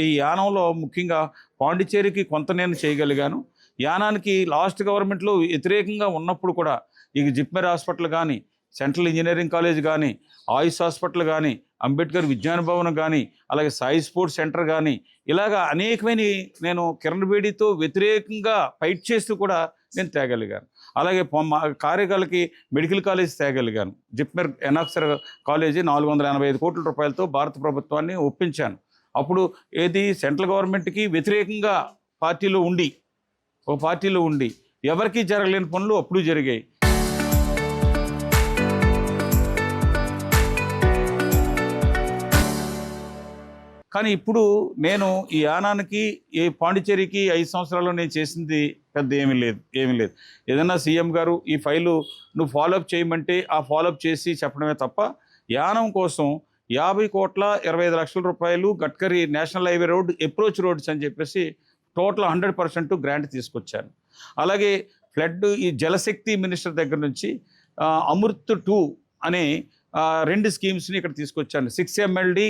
ఈ యానంలో ముఖ్యంగా పాండిచ్చేరికి కొంత నేను చేయగలిగాను. యానానికి లాస్ట్ గవర్నమెంట్‌లో వ్యతిరేకంగా ఉన్నప్పుడు కూడా ఈ జిప్మెర్ హాస్పిటల్ గానీ, సెంట్రల్ ఇంజినీరింగ్ కాలేజ్ గానీ, ఆయుష్ హాస్పిటల్ గానీ, అంబేద్కర్ విజ్ఞాన భవన్ గానీ, అలాగే సాయి స్పోర్ట్స్ సెంటర్ గానీ, ఇలాగా అనేకమైనవి నేను కిరణ్ బేడీతో వ్యతిరేకంగా ఫైట్ చేస్తూ కూడా నేను తేగలిగాను. అలాగే కార్యకాలకి మెడికల్ కాలేజ్ తేగలిగాను. జిప్మెర్ ఎనాక్సర్ కాలేజీ 485 కోట్ల రూపాయలతో భారత ప్రభుత్వాన్ని ఒప్పించాను. అప్పుడు ఏది సెంట్రల్ గవర్నమెంట్‌కి వ్యతిరేకంగా ఒక పార్టీలో ఉండి ఎవరికీ జరగలేని పనులు అప్పుడు జరిగాయి. కానీ ఇప్పుడు నేను ఈ యానానికి పాండిచ్చేరికి 5 సంవత్సరాల్లో నేను చేసింది పెద్ద ఏమీ లేదు. ఏదన్నా సీఎం గారు ఈ ఫైలు నువ్వు ఫాలోఅప్ చేయమంటే ఆ ఫాలోఅప్ చేసి చెప్పడమే తప్ప యానం కోసం 50,25,00,000 రూపాయలు Gadkari national highway road approach roads అని చెప్పేసి టోటల్ 100% గ్రాంట్ తీసుకొచ్చాను. అలాగే ఈ జలశక్తి మినిస్టర్ దగ్గర నుంచి అమృత్ 2 అనే 2 స్కీమ్స్ని ఇక్కడ తీసుకొచ్చాను. 6 MLD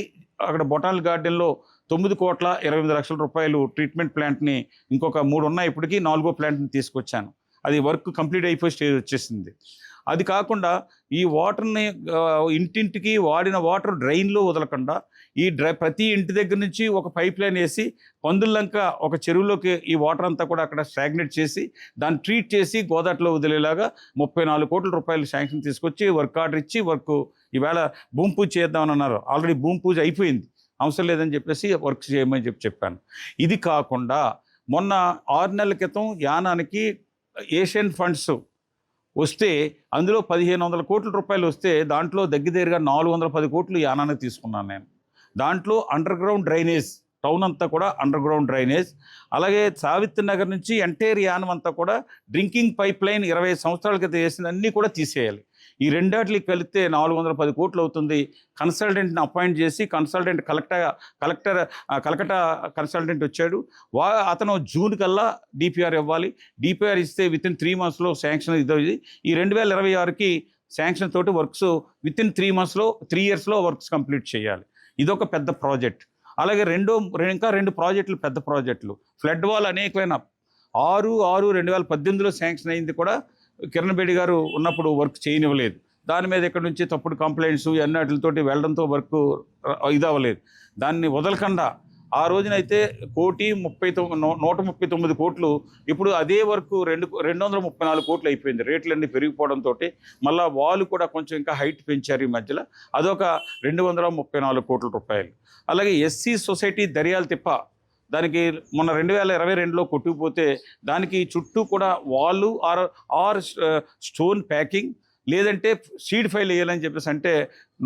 అక్కడ బొటానికల్ గార్డెన్లో 9,28,00,000 రూపాయలు ట్రీట్మెంట్ ప్లాంట్ని, ఇంకొక 3 ఉన్నాయి, ఇప్పటికీ 4వ ప్లాంట్ని తీసుకొచ్చాను. అది వర్క్ కంప్లీట్ అయిపోయి స్టేజ్ వచ్చేసింది. అది కాకుండా ఈ వాటర్ని ఇంటింటికి వాడిన వాటర్ డ్రైన్లో వదలకుండా ప్రతి ఇంటి దగ్గర నుంచి ఒక పైప్ లైన్ వేసి పందుల్లంక ఒక చెరువులోకి ఈ వాటర్ అంతా కూడా అక్కడ స్టాగ్నేట్ చేసి దాన్ని ట్రీట్ చేసి గోదాట్లో వదిలేలాగా 34 కోట్ల రూపాయలు శాంక్షన్ తీసుకొచ్చి వర్క్ ఆర్డర్ ఇచ్చి ఈవేళ భూమి పూజ చేద్దామని అన్నారు. ఆల్రెడీ భూమి పూజ అయిపోయింది, అవసరం లేదని చెప్పేసి వర్క్ చేయమని చెప్పాను. ఇది కాకుండా మొన్న 6 నెలల క్రితం యానానికి ఏషియన్ ఫండ్స్ వస్తే అందులో 1,500 కోట్ల రూపాయలు వస్తే దాంట్లో దగ్గరగా 410 కోట్లు యానానికి తీసుకున్నాను నేను. దాంట్లో అండర్ గ్రౌండ్ డ్రైనేజ్, టౌన్ అంతా కూడా అండర్ గ్రౌండ్ డ్రైనేజ్, అలాగే సావిత్రి నగర్ నుంచి ఎంటైర్ యానం అంతా కూడా డ్రింకింగ్ పైప్ లైన్ 20 సంవత్సరాల క్రితం వేసిన అన్నీ కూడా తీసేయాలి. ఈ రెండాటికి కలిపితే 410 కోట్లు అవుతుంది. కన్సల్టెంట్ని అపాయింట్ చేసి కన్సల్టెంట్ కలకట్టా కన్సల్టెంట్ వచ్చాడు. అతను జూన్ కల్లా డిపిఆర్ ఇవ్వాలి. డిపిఆర్ ఇస్తే వితిన్ 3 monthsలో శాంక్షన్ ఇది. ఈ 2026కి శాంక్షన్ తోటి వర్క్స్ వితిన్ 3 monthsలో 3 yearsలో వర్క్స్ కంప్లీట్ చేయాలి. ఇదొక పెద్ద ప్రాజెక్ట్. అలాగే ఇంకా 2 ప్రాజెక్టులు, పెద్ద ప్రాజెక్టులు. ఫ్లడ్ వాల్ అనేకమైన 6/6/2018లో శాంక్షన్ అయింది కూడా కిరణ్ బేడి గారు ఉన్నప్పుడు వర్క్ చేయనివ్వలేదు. దాని మీద ఇక్కడ నుంచి తప్పుడు కంప్లైంట్స్ అన్నిటితోటి వెళ్ళడంతో వర్క్ ఇదవ్వలేదు. దాన్ని వదలకుండా ఆ రోజునైతే 139 కోట్లు, ఇప్పుడు అదే వర్క్ 234 కోట్లు అయిపోయింది. రేట్లన్నీ పెరిగిపోవడంతో మళ్ళీ వాళ్ళు కూడా కొంచెం ఇంకా హైట్ పెంచారు ఈ మధ్యలో. అదొక 234 కోట్ల రూపాయలు. అలాగే ఎస్సీ సొసైటీ దర్యాల తిప్ప, దానికి మొన్న 2022లో కొట్టుకుపోతే దానికి చుట్టూ కూడా వాళ్ళు ఆర్ స్టోన్ ప్యాకింగ్ లేదంటే సీడ్ ఫైల్ వేయాలని చెప్పేసి అంటే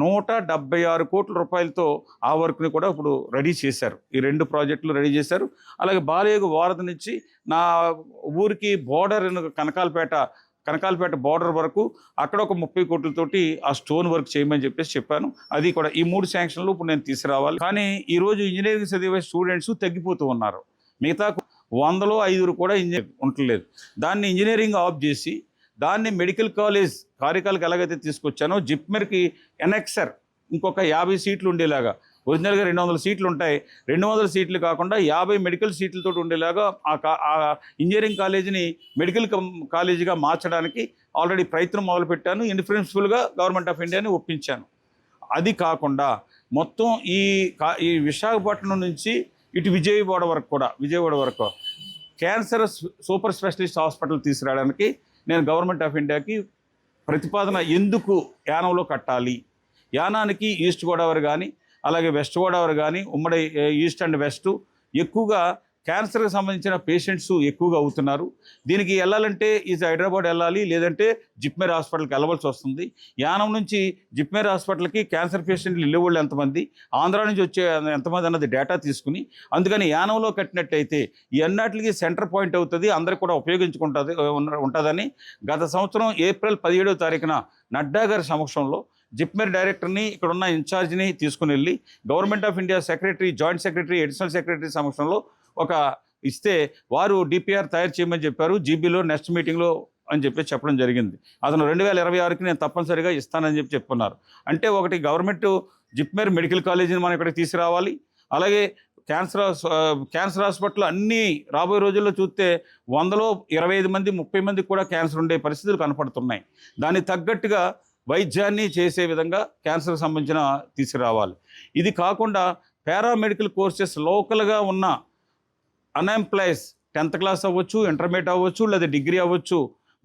176 కోట్ల రూపాయలతో ఆ వర్క్ని కూడా ఇప్పుడు రెడీ చేశారు. ఈ 2 ప్రాజెక్టులు రెడీ చేశారు. అలాగే బాలేగు వారధి నుంచి నా ఊరికి బోర్డర్ కనకాలపేట బోర్డర్ వరకు అక్కడ ఒక 30 కోట్లతోటి ఆ స్టోన్ వర్క్ చేయమని చెప్పాను. అది కూడా ఈ 3 శాంక్షన్లు ఇప్పుడు నేను తీసుకురావాలి. కానీ ఈరోజు ఇంజనీరింగ్ చదివే స్టూడెంట్స్ తగ్గిపోతూ ఉన్నారు. మిగతా 100లో 5 కూడా ఇంజనీరింగ్ ఉండలేదు. దాన్ని ఇంజనీరింగ్ ఆఫ్ చేసి దాన్ని మెడికల్ కాలేజ్ కార్యకాలకు ఎలాగైతే తీసుకొచ్చానో జిప్మెర్కి ఎనెక్సర్ ఇంకొక 50 సీట్లు ఉండేలాగా, ఒరిజినల్గా 200 సీట్లు ఉంటాయి, 200 సీట్లు కాకుండా 50 మెడికల్ సీట్లతో ఉండేలాగా ఆ ఇంజనీరింగ్ కాలేజీని మెడికల్ కాలేజీగా మార్చడానికి ఆల్రెడీ ప్రయత్నం మొదలుపెట్టాను. ఇన్ ప్రిన్సిపల్గా గవర్నమెంట్ ఆఫ్ ఇండియాని ఒప్పించాను. అది కాకుండా మొత్తం ఈ విశాఖపట్నం నుంచి ఇటు విజయవాడ వరకు క్యాన్సర్ సూపర్ స్పెషలిస్ట్ హాస్పిటల్ తీసుకురావడానికి నేను గవర్నమెంట్ ఆఫ్ ఇండియాకి ప్రతిపాదన ఎందుకు యానంలో కట్టాలి, యానానికి ఈస్ట్ గోదావరి కానీ అలాగే వెస్ట్ గోదావరి కానీ ఉమ్మడి ఈస్ట్ అండ్ వెస్ట్ ఎక్కువగా క్యాన్సర్కి సంబంధించిన పేషెంట్స్ ఎక్కువగా అవుతున్నారు. దీనికి వెళ్ళాలంటే హైదరాబాద్ వెళ్ళాలి, లేదంటే జిప్మెర్ హాస్పిటల్కి వెళ్ళవలసి వస్తుంది. యానం నుంచి జిప్మెర్ హాస్పిటల్కి క్యాన్సర్ పేషెంట్లు వెళ్ళేవాళ్ళు ఎంతమంది, ఆంధ్ర నుంచి వచ్చే ఎంతమంది అన్నది డేటా తీసుకుని, అందుకని యానంలో కట్టినట్టయితే ఈ అన్నిటికీ సెంటర్ పాయింట్ అవుతుంది, అందరికి కూడా ఉంటుందని గత సంవత్సరం ఏప్రిల్ 17వ తారీఖున నడ్డా గారి సమక్షంలో జిప్మెర్ డైరెక్టర్ని, ఇక్కడున్న ఇన్ఛార్జిని తీసుకుని వెళ్ళి government of India secretary, joint secretary, additional secretary సమక్షంలో ఇస్తే వారు డిపిఆర్ తయారు చేయమని చెప్పారు. జీబీలో నెక్స్ట్ మీటింగ్లో అని చెప్పడం జరిగింది. అతను 2026కి నేను తప్పనిసరిగా ఇస్తానని చెప్పుకున్నారు. అంటే ఒకటి గవర్నమెంట్ జిప్మెర్ మెడికల్ కాలేజీని మనం ఇక్కడికి తీసుకురావాలి, అలాగే క్యాన్సర్ హాస్పిటల్ అన్నీ రాబోయే రోజుల్లో చూస్తే 100లో 25 మంది 30 మందికి కూడా క్యాన్సర్ ఉండే పరిస్థితులు కనపడుతున్నాయి. దానికి తగ్గట్టుగా వైద్యాన్ని చేసే విధంగా క్యాన్సర్కి సంబంధించిన తీసుకురావాలి. ఇది కాకుండా పారామెడికల్ కోర్సెస్ లోకల్గా ఉన్న అన్ఎంప్లాయీస్ 10th క్లాస్ అవ్వచ్చు, ఇంటర్మీడియట్ అవ్వచ్చు, లేదా డిగ్రీ అవ్వచ్చు,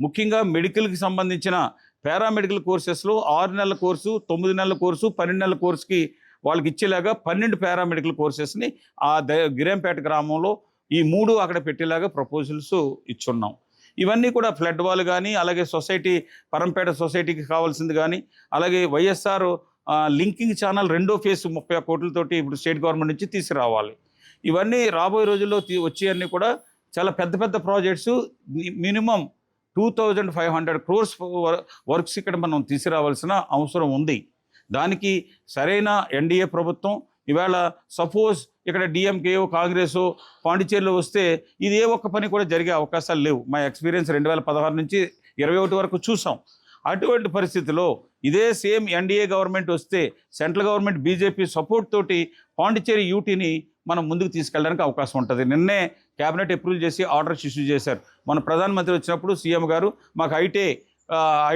ముఖ్యంగా మెడికల్కి సంబంధించిన పారామెడికల్ కోర్సెస్లో 6 నెలల కోర్సు, 9 నెలల కోర్సు, 12 నెలల కోర్సుకి వాళ్ళకి ఇచ్చేలాగా 12 పారామెడికల్ కోర్సెస్ని గిరంపేట గ్రామంలో ఈ 3 అక్కడ పెట్టేలాగా ప్రపోజల్స్ ఇచ్చున్నాం. ఇవన్నీ కూడా ఫ్లడ్ వాల్ కానీ, అలాగే సొసైటీ పరంపేట సొసైటీకి కావాల్సింది కానీ, అలాగే వైఎస్ఆర్ లింకింగ్ ఛానల్ 2వ ఫేజ్ 30 కోట్లతోటి ఇప్పుడు స్టేట్ గవర్నమెంట్ నుంచి తీసుకురావాలి. ఇవన్నీ రాబోయే రోజుల్లో వచ్చేవన్నీ కూడా చాలా పెద్ద పెద్ద ప్రాజెక్ట్స్. మినిమం 2500 crores వర్క్స్ ఇక్కడ మనం తీసుకురావాల్సిన అవసరం ఉంది. దానికి సరైన ఎన్డీఏ ప్రభుత్వం ఇవాళ సపోజ్ ఇక్కడ డిఎంకేఓ కాంగ్రెస్ పాండిచేరిలో వస్తే ఇది ఏ ఒక్క పని కూడా జరిగే అవకాశాలు లేవు. మా ఎక్స్పీరియన్స్ 2016 నుంచి 21 వరకు చూసాం. అటువంటి పరిస్థితిలో ఇదే సేమ్ ఎన్డీఏ గవర్నమెంట్ వస్తే సెంట్రల్ గవర్నమెంట్ బీజేపీ సపోర్ట్ తోటి పాండిచేరి యూటీని మనం ముందుకు తీసుకెళ్ళడానికి అవకాశం ఉంటుంది. నిన్నే క్యాబినెట్ అప్రూవల్ చేసి ఆర్డర్స్ ఇష్యూ చేశారు. మన ప్రధానమంత్రి వచ్చినప్పుడు సీఎం గారు మాకు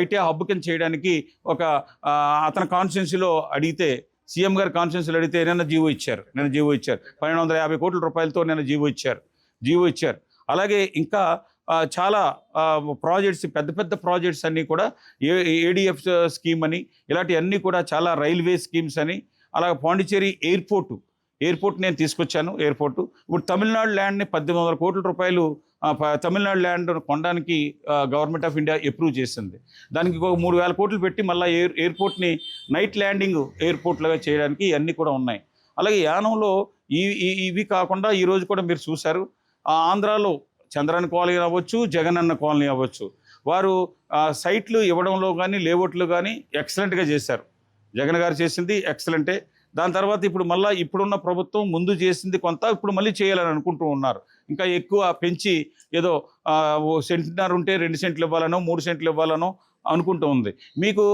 ఐటీ హబ్ కింద చేయడానికి ఒక అతని కాన్స్టిట్యున్సీలో అడిగితే, సీఎం గారు కాన్స్టిట్యున్సీలో అడిగితే నిన్న జీవో ఇచ్చారు. 1250 కోట్ల రూపాయలతో నిన్న జీవో ఇచ్చారు. అలాగే ఇంకా చాలా ప్రాజెక్ట్స్, పెద్ద పెద్ద ప్రాజెక్ట్స్ అన్నీ కూడా ఏడిఎఫ్ స్కీమ్ అని, ఇలాంటివన్నీ కూడా చాలా రైల్వే స్కీమ్స్ అని, అలాగే పాండిచేరి ఎయిర్పోర్ట్ నేను తీసుకొచ్చాను. ఎయిర్పోర్టు ఇప్పుడు తమిళనాడు ల్యాండ్ని 1800 కోట్ల రూపాయలు తమిళనాడు ల్యాండ్ కొనడానికి గవర్నమెంట్ ఆఫ్ ఇండియా అప్రూవ్ చేసింది. దానికి ఒక 3000 కోట్లు పెట్టి మళ్ళీ ఎయిర్పోర్ట్ని నైట్ ల్యాండింగ్ ఎయిర్పోర్ట్లాగా చేయడానికి ఇవన్నీ కూడా ఉన్నాయి. అలాగే యానంలో ఇవి కాకుండా ఈరోజు కూడా మీరు చూశారు, ఆంధ్రాలో చంద్రన్ కాలనీ అవ్వచ్చు, జగనన్న కాలనీ అవ్వచ్చు, వారు సైట్లు ఇవ్వడంలో కానీ లేఅవుట్లు కానీ ఎక్సలెంట్గా చేశారు. జగన్ గారు చేసింది ఎక్సలెంటే. దాని తర్వాత ఇప్పుడు మళ్ళీ ఇప్పుడున్న ప్రభుత్వం ముందు చేసింది కొంత, ఇప్పుడు మళ్ళీ చేయాలని అనుకుంటూ ఉన్నారు. ఇంకా ఎక్కువ పెంచి ఏదో సెంటున్నర ఉంటే 2 సెంట్లు ఇవ్వాలనో 3 సెంట్లు ఇవ్వాలనో అనుకుంటూ ఉంది. మీకు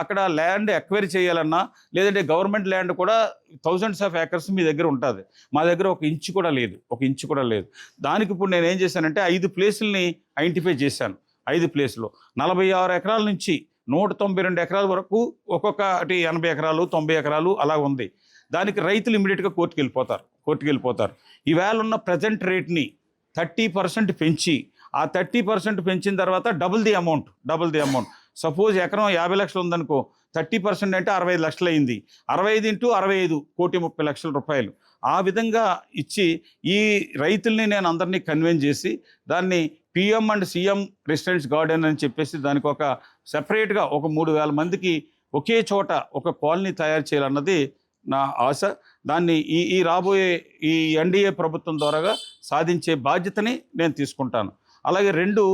అక్కడ ల్యాండ్ ఎక్వైరీ చేయాలన్నా, లేదంటే గవర్నమెంట్ ల్యాండ్ కూడా thousands of acres మీ దగ్గర ఉంటుంది. మా దగ్గర ఒక ఇంచు కూడా లేదు. దానికి ఇప్పుడు నేను ఏం చేశానంటే 5 ప్లేసుల్ని ఐడెంటిఫై చేశాను. 5 ప్లేసులు 46 ఎకరాల నుంచి 192 ఎకరాల వరకు, ఒక్కొక్కటి 80 ఎకరాలు 90 ఎకరాలు అలా ఉంది. దానికి రైతులు ఇమీడియట్గా కోర్టుకు వెళ్ళిపోతారు. ఈవేళ ఉన్న ప్రజెంట్ రేట్ని 30% పెంచి, ఆ 30% పెంచిన తర్వాత డబుల్ ది అమౌంట్. సపోజ్ ఎకరం 50 లక్షలు ఉందనుకో, 30% అంటే 65 లక్షలు అయింది. 65 × 65 1,30,00,000 ఆ విధంగా ఇచ్చి ఈ రైతుల్ని నేను అందరినీ కన్విన్స్ చేసి దాన్ని PM and CM residence garden అని చెప్పేసి దానికి ఒక సెపరేట్గా ఒక 3,000 మందికి ఒకే చోట ఒక కాలనీ తయారు చేయాలన్నది నా ఆశ. దాన్ని ఈ రాబోయే ఈ ఎన్డీఏ ప్రభుత్వం ద్వారాగా సాధించే బాధ్యతని నేను తీసుకుంటాను. అలాగే 2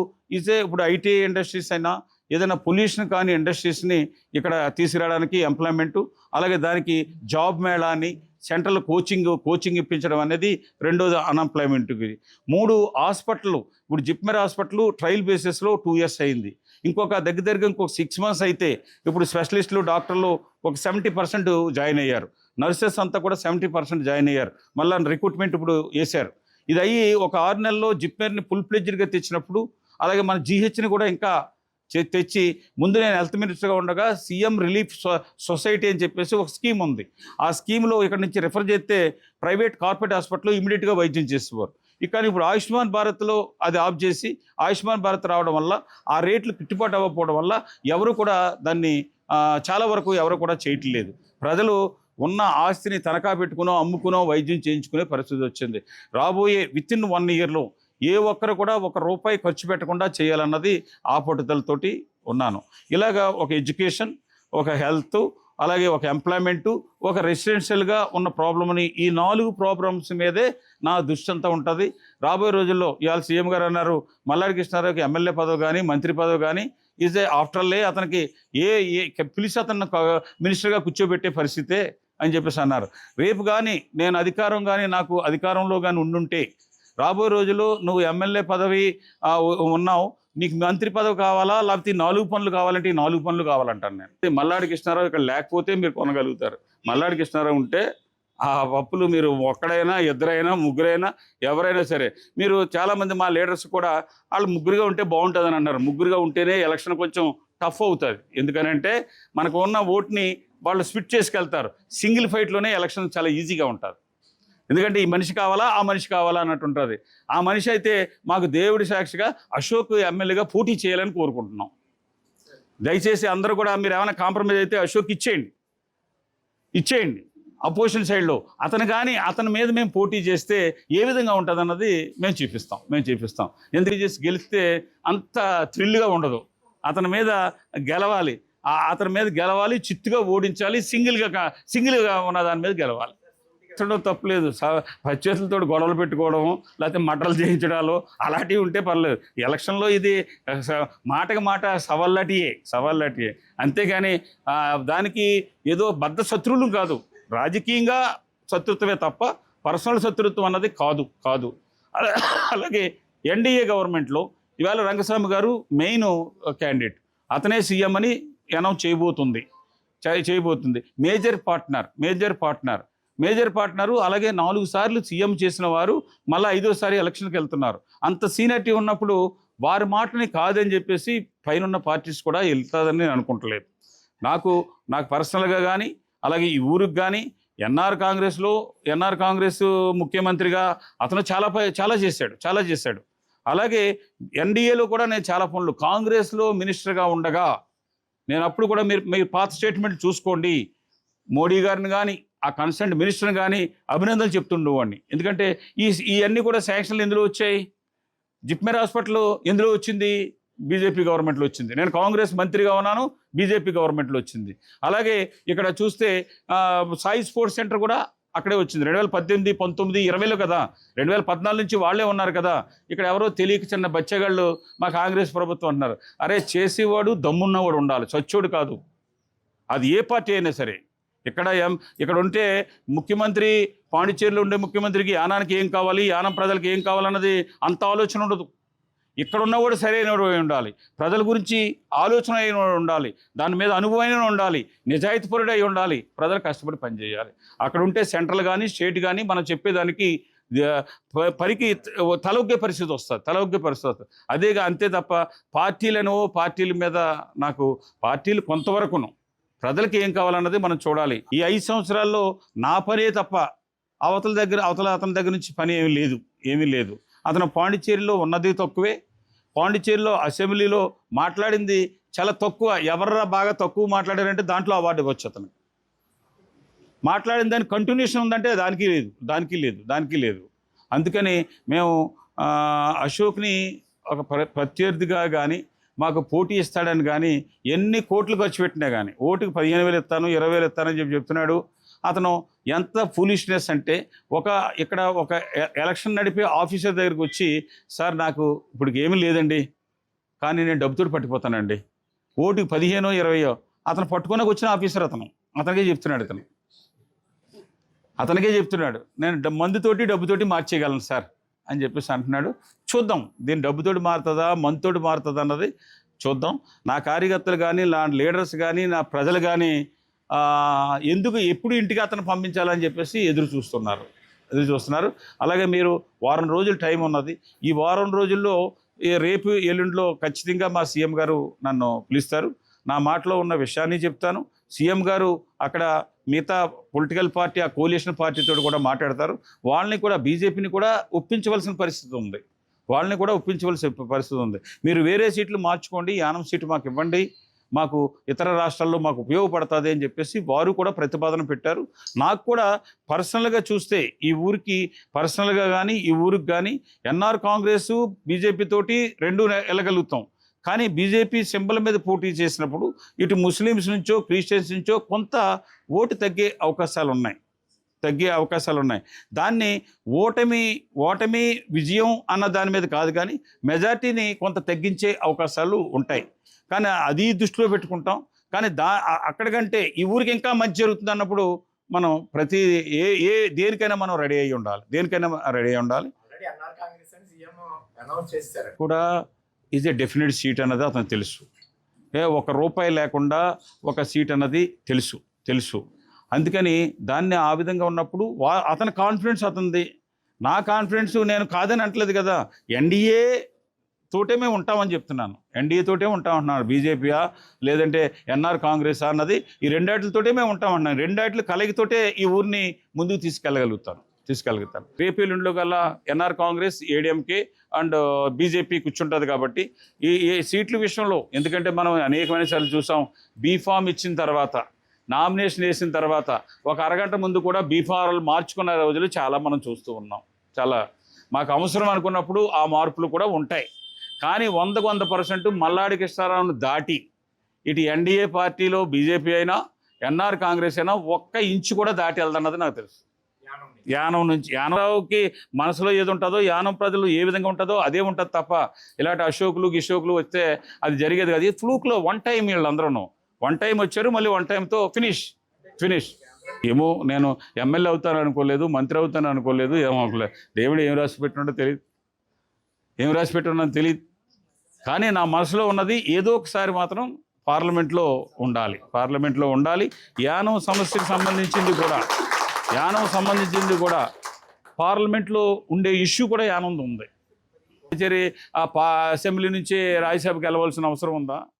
ఇప్పుడు ఐటీ ఇండస్ట్రీస్ అయినా ఏదైనా పొల్యూషన్ కానీ ఇండస్ట్రీస్ని ఇక్కడ తీసుకురావడానికి ఎంప్లాయ్మెంటు, అలాగే దానికి జాబ్ మేళాని, సెంట్రల్ కోచింగ్ ఇప్పించడం అనేది 2వది అన్ఎంప్లాయ్మెంట్కి. 3 హాస్పిటల్, ఇప్పుడు జిప్మెర్ హాస్పిటల్ ట్రయల్ బేసిస్లో 2 years అయింది. ఇంకొక దగ్గరగా ఇంకొక 6 months అయితే ఇప్పుడు స్పెషలిస్టులు డాక్టర్లు ఒక 70% జాయిన్ అయ్యారు. నర్సెస్ అంతా కూడా 70% జాయిన్ అయ్యారు. మళ్ళీ రిక్రూట్మెంట్ ఇప్పుడు వేశారు. ఇది అయ్యి ఒక 6 నెలల్లో జిప్మెర్ని ఫుల్ ప్లెడ్జ్డ్గా తెచ్చినప్పుడు, అలాగే మన జీహెచ్ని కూడా ఇంకా తెచ్చి, ముందు నేను హెల్త్ మినిస్టర్గా ఉండగా సీఎం రిలీఫ్ సొసైటీ అని చెప్పేసి ఒక స్కీమ్ ఉంది. ఆ స్కీమ్లో ఇక్కడ నుంచి రిఫర్ చేస్తే ప్రైవేట్ కార్పొరేట్ హాస్పిటల్లో ఇమీడియట్గా వైద్యం చేసేవారు. కానీ ఇప్పుడు ఆయుష్మాన్ భారత్లో అది ఆఫ్ చేసి, ఆయుష్మాన్ భారత్ రావడం వల్ల ఆ రేట్లు గిట్టుబాటు అవ్వకపోవడం వల్ల ఎవరు కూడా దాన్ని చాలా వరకు ఎవరు కూడా చేయట్లేదు. ప్రజలు ఉన్న ఆస్తిని తనఖా పెట్టుకునో అమ్ముకునో వైద్యం చేయించుకునే పరిస్థితి వచ్చింది. రాబోయే వితిన్ 1 yearలో ఏ ఒక్కరు కూడా ₹1 ఖర్చు పెట్టకుండా చేయాలన్నది ఆ పట్టుదలతోటి ఉన్నాను. ఇలాగా ఒక ఎడ్యుకేషన్, ఒక హెల్త్, అలాగే ఒక ఎంప్లాయ్మెంటు, ఒక రెసిడెన్షియల్గా ఉన్న ప్రాబ్లమ్ని, ఈ 4 ప్రాబ్లమ్స్ మీదే నా దృష్టి అంతా ఉంటుంది. రాబోయే రోజుల్లో ఇవాళ సీఎం గారు అన్నారు, మల్లాడి కృష్ణారావుకి ఎమ్మెల్యే పదవి కానీ మంత్రి పదవి కానీ ఆఫ్టర్లే అతనికి పిలిచి అతను మినిస్టర్గా కూర్చోబెట్టే పరిస్థితే అని చెప్పేసి అన్నారు. రేపు కానీ నేను నాకు అధికారంలో కానీ ఉండుంటే, రాబోయే రోజుల్లో నువ్వు ఎమ్మెల్యే పదవి ఉన్నావు, నీకు మంత్రి పదవి కావాలా, లేకపోతే 4 పనులు కావాలంటే 4 పనులు కావాలంటాను నేను. మల్లాడి కృష్ణారావు ఇక్కడ లేకపోతే మీరు కొనగలుగుతారు. మల్లాడి కృష్ణారావు ఉంటే ఆ అప్పులు మీరు ఒక్కడైనా, ఇద్దరైనా, ముగ్గురైనా, ఎవరైనా సరే. మీరు చాలామంది మా లీడర్స్ కూడా వాళ్ళు ముగ్గురుగా ఉంటే బాగుంటుందని అన్నారు. ముగ్గురుగా ఉంటేనే ఎలక్షన్ కొంచెం టఫ్ అవుతుంది. ఎందుకనంటే మనకు ఉన్న ఓట్ని వాళ్ళు స్విచ్ చేసుకెళ్తారు. సింగిల్ ఫైట్లోనే ఎలక్షన్ చాలా ఈజీగా ఉంటుంది. ఎందుకంటే ఈ మనిషి కావాలా, ఆ మనిషి కావాలా అన్నట్టు ఉంటుంది. ఆ మనిషి అయితే మాకు దేవుడి సాక్షిగా అశోక్ ఎమ్మెల్యేగా పోటీ చేయాలని కోరుకుంటున్నాం. దయచేసి అందరూ కూడా మీరు ఏమైనా కాంప్రమైజ్ అయితే అశోక్ ఇచ్చేయండి అపోజిషన్ సైడ్లో. అతని మీద మేము పోటీ చేస్తే ఏ విధంగా ఉంటుంది అన్నది మేము చూపిస్తాం. ఎందుకు చేసి గెలిస్తే అంత థ్రిల్గా ఉండదు. అతని మీద గెలవాలి, చిత్తుగా ఓడించాలి, సింగిల్గా ఉన్న దాని మీద గెలవాలి. తప్పలేదు. పచ్చేతులతో గొడవలు పెట్టుకోవడము, లేకపోతే మటలు చేయించడాలు అలాంటివి ఉంటే పర్లేదు. ఎలక్షన్లో ఇది మాటకి మాట సవాళ్ళటియే. అంతేగాని దానికి ఏదో బద్ధ శత్రువులు కాదు. రాజకీయంగా శత్రుత్వమే తప్ప పర్సనల్ శత్రుత్వం అన్నది కాదు. అలాగే ఎన్డీఏ గవర్నమెంట్లో ఇవాళ రంగస్వామి గారు మెయిన్ క్యాండిడేట్. అతనే సీఎం అని అనౌన్స్ చేయబోతుంది. Major partner. అలాగే 4 సార్లు సీఎం చేసిన వారు మళ్ళీ 5వ సారి ఎలక్షన్కి వెళ్తున్నారు. అంత సీనియారిటీ ఉన్నప్పుడు వారి మాటని కాదని చెప్పేసి పైన పార్టీస్ కూడా వెళ్తుందని నేను అనుకుంటలేదు. నాకు పర్సనల్గా కానీ, అలాగే ఈ ఊరికి కానీ, ఎన్ఆర్ కాంగ్రెస్ ముఖ్యమంత్రిగా అతను చాలా చేశాడు. అలాగే ఎన్డీఏలో కూడా నేను చాలా పనులు, కాంగ్రెస్లో మినిస్టర్గా ఉండగా నేను అప్పుడు కూడా మీరు పాత స్టేట్మెంట్ చూసుకోండి. మోడీ గారిని కానీ, ఆ కన్సర్న్ మినిస్టర్ని కానీ అభినందనలు చెప్తుండేవాడిని. ఎందుకంటే ఇవన్నీ కూడా శాంక్షన్లు ఎందులో వచ్చాయి? జిప్మేర్ హాస్పిటల్ ఎందులో వచ్చింది? బీజేపీ గవర్నమెంట్లో వచ్చింది. నేను కాంగ్రెస్ మంత్రిగా ఉన్నాను, బీజేపీ గవర్నమెంట్లో వచ్చింది. అలాగే ఇక్కడ చూస్తే సాయి స్పోర్ట్స్ సెంటర్ కూడా అక్కడే వచ్చింది. 2018, 19, 20లో కదా. 2014 నుంచి వాళ్ళే ఉన్నారు కదా. ఇక్కడ ఎవరో తెలియక చిన్న బచ్చగాళ్ళు మా కాంగ్రెస్ ప్రభుత్వం అంటున్నారు. అరే, చేసేవాడు దమ్మున్నవాడు ఉండాలి, చచ్చోడు కాదు. అది ఏ పార్టీ అయినా సరే. ఇక్కడ ఉంటే ముఖ్యమంత్రి, పాండిచేరిలో ఉండే ముఖ్యమంత్రికి యానానికి ఏం కావాలి, యానం ప్రజలకు ఏం కావాలన్నది అంత ఆలోచన ఉండదు. ఇక్కడ ఉన్నవాడు సరైనవాడు ఉండాలి, ప్రజల గురించి ఆలోచన అయినవాడు ఉండాలి, దాని మీద అనుభవమైన ఉండాలి, నిజాయితీపరుడు అయి ఉండాలి, ప్రజలు కష్టపడి పనిచేయాలి. అక్కడ ఉంటే సెంట్రల్ కానీ, స్టేట్ కానీ మనం చెప్పేదానికి పరికి తలొగ్గే పరిస్థితి వస్తుంది. అంతే తప్ప పార్టీల మీద నాకు పార్టీలు కొంతవరకును, ప్రజలకి ఏం కావాలన్నది మనం చూడాలి. ఈ 5 సంవత్సరాల్లో నా పనే తప్ప అతని దగ్గర నుంచి పని ఏమీ లేదు. అతను పాండిచేరిలో ఉన్నది తక్కువే. పాండిచేరిలో అసెంబ్లీలో మాట్లాడింది చాలా తక్కువ. ఎవర్రా బాగా తక్కువ మాట్లాడారంటే దాంట్లో అవార్డు ఇవ్వచ్చు. అతను మాట్లాడిన దానికి కంటిన్యూషన్ ఉందంటే దానికి లేదు. అందుకని మేము అశోక్ని ఒక ప్రత్యర్థిగా కానీ, మాకు పోటీ ఇస్తాడని కానీ, ఎన్ని కోట్లు ఖర్చు పెట్టినా కానీ, ఓటుకు 15,000 ఇస్తాను, 20,000 ఇస్తానని చెప్తున్నాడు. అతను ఎంత ఫూలిష్నెస్ అంటే, ఇక్కడ ఒక ఎలక్షన్ నడిపే ఆఫీసర్ దగ్గరికి వచ్చి, సార్ నాకు ఇప్పుడు ఏమీ లేదండి, కానీ నేను డబ్బుతోటి పట్టిపోతానండి, ఓటుకి 15, 20 అతను పట్టుకోనకు వచ్చిన ఆఫీసర్ అతనికే చెప్తున్నాడు, నేను మందుతోటి డబ్బుతోటి మార్చేయగలను సార్ అని చెప్పేసి అంటున్నాడు. చూద్దాం, దీని డబ్బుతోటి మారుతుందా, మందుతోటి మారుతుందా అన్నది చూద్దాం. నా కార్యకర్తలు కానీ, నా లీడర్స్ కానీ, నా ప్రజలు కానీ ఎప్పుడు ఇంటికి అతను పంపించాలని చెప్పేసి ఎదురు చూస్తున్నారు. అలాగే మీరు వారం రోజులు టైం ఉన్నది. ఈ వారం రోజుల్లో రేపు ఎల్లుండిలో ఖచ్చితంగా మా సీఎం గారు నన్ను పిలుస్తారు. నా మాటలో ఉన్న విషయాన్ని చెప్తాను. సీఎం గారు అక్కడ మిగతా పొలిటికల్ పార్టీ, ఆ కోalition పార్టీతో కూడా మాట్లాడతారు. వాళ్ళని కూడా, బీజేపీని కూడా ఒప్పించవలసిన పరిస్థితి ఉంది. మీరు వేరే సీట్లు మార్చుకోండి, యానం సీటు మాకు ఇవ్వండి, మాకు ఇతర రాష్ట్రాల్లో మాకు ఉపయోగపడుతుంది అని చెప్పేసి వారు కూడా ప్రతిపాదన పెట్టారు. నాకు కూడా పర్సనల్గా చూస్తే ఈ ఊరికి కానీ ఎన్ఆర్ కాంగ్రెస్ బీజేపీ తోటి 2 వెళ్ళగలుగుతాం. కానీ బీజేపీ సింబల్ మీద పోటీ చేసినప్పుడు ఇటు ముస్లిమ్స్ నుంచో, క్రిస్టియన్స్ నుంచో కొంత ఓటు తగ్గే అవకాశాలు ఉన్నాయి. దాన్ని ఓటమి విజయం అన్న దాని మీద కాదు, కానీ మెజార్టీని కొంత తగ్గించే అవకాశాలు ఉంటాయి. కానీ అది దృష్టిలో పెట్టుకుంటాం. కానీ అక్కడికంటే ఈ ఊరికి ఇంకా మంచి జరుగుతుంది అన్నప్పుడు మనం దేనికైనా మనం రెడీ అయ్యి ఉండాలి. కూడా ఈజ్ ఏ డెఫినెట్ సీట్ అన్నది అతను తెలుసు. ₹1 లేకుండా ఒక సీట్ అన్నది తెలుసు. అందుకని దాన్ని ఆ విధంగా ఉన్నప్పుడు అతని కాన్ఫిడెన్స్ అతనిది, నా కాన్ఫిడెన్స్ నేను కాదని అంటలేదు కదా. ఎన్డీఏ తోటే మేము ఉంటామని చెప్తున్నాను, ఎన్డీఏ తోటే ఉంటామంటున్నాను. బీజేపీయా లేదంటే ఎన్ఆర్ కాంగ్రెస్ అన్నది ఈ రెండాటితోటే మేము ఉంటామంటున్నాను. రెండాట్లు కలయికతోటే ఈ ఊరిని ముందుకు తీసుకెళ్ళగలుగుతాను. రేపు ఎల్లుండిలో కల్లా ఎన్ఆర్ కాంగ్రెస్, ఏడీఎంకే అండ్ బీజేపీ కూర్చుంటుంది కాబట్టి ఈ సీట్ల విషయంలో, ఎందుకంటే మనం అనేకమైన సార్లు చూసాం, బీఫామ్ ఇచ్చిన తర్వాత, నామినేషన్ వేసిన తర్వాత ఒక అరగంట ముందు కూడా బీఫార్లు మార్చుకున్న రోజులు చాలా మనం చూస్తూ ఉన్నాం. చాలా మాకు అవసరం అనుకున్నప్పుడు ఆ మార్పులు కూడా ఉంటాయి. కానీ 100% మల్లాడి కృష్ణారావును దాటి ఇటు ఎన్డీఏ పార్టీలో బీజేపీ అయినా ఎన్ఆర్ కాంగ్రెస్ అయినా ఒక్క ఇంచు కూడా దాటి వెళ్దన్నది నాకు తెలుసు. యానం నుంచి యానరావుకి మనసులో ఏది ఉంటుందో, యానం ప్రజలు ఏ విధంగా ఉంటుందో అదే ఉంటుంది తప్ప ఇలాంటి అశోకులు గిశోకులు వస్తే అది జరిగేది కాదు. ఫ్లూక్లో వన్ టైం వీళ్ళందరూ వన్ టైం వచ్చారు, మళ్ళీ వన్ టైంతో ఫినిష్. ఏమో నేను ఎమ్మెల్యే అవుతాను అనుకోలేదు, మంత్రి అవుతాను అనుకోలేదు, ఏమో అనుకోలేదు. దేవుడు ఏం రాసి పెట్టున్నాడో తెలియదు. కానీ నా మనసులో ఉన్నది ఏదో ఒకసారి మాత్రం పార్లమెంట్లో ఉండాలి. యానం సమస్యకు సంబంధించింది కూడా పార్లమెంట్లో ఉండే ఇష్యూ కూడా యానం ఉంది. అసెంబ్లీ నుంచి రాజ్యసభకి వెళ్ళవలసిన అవసరం ఉందా?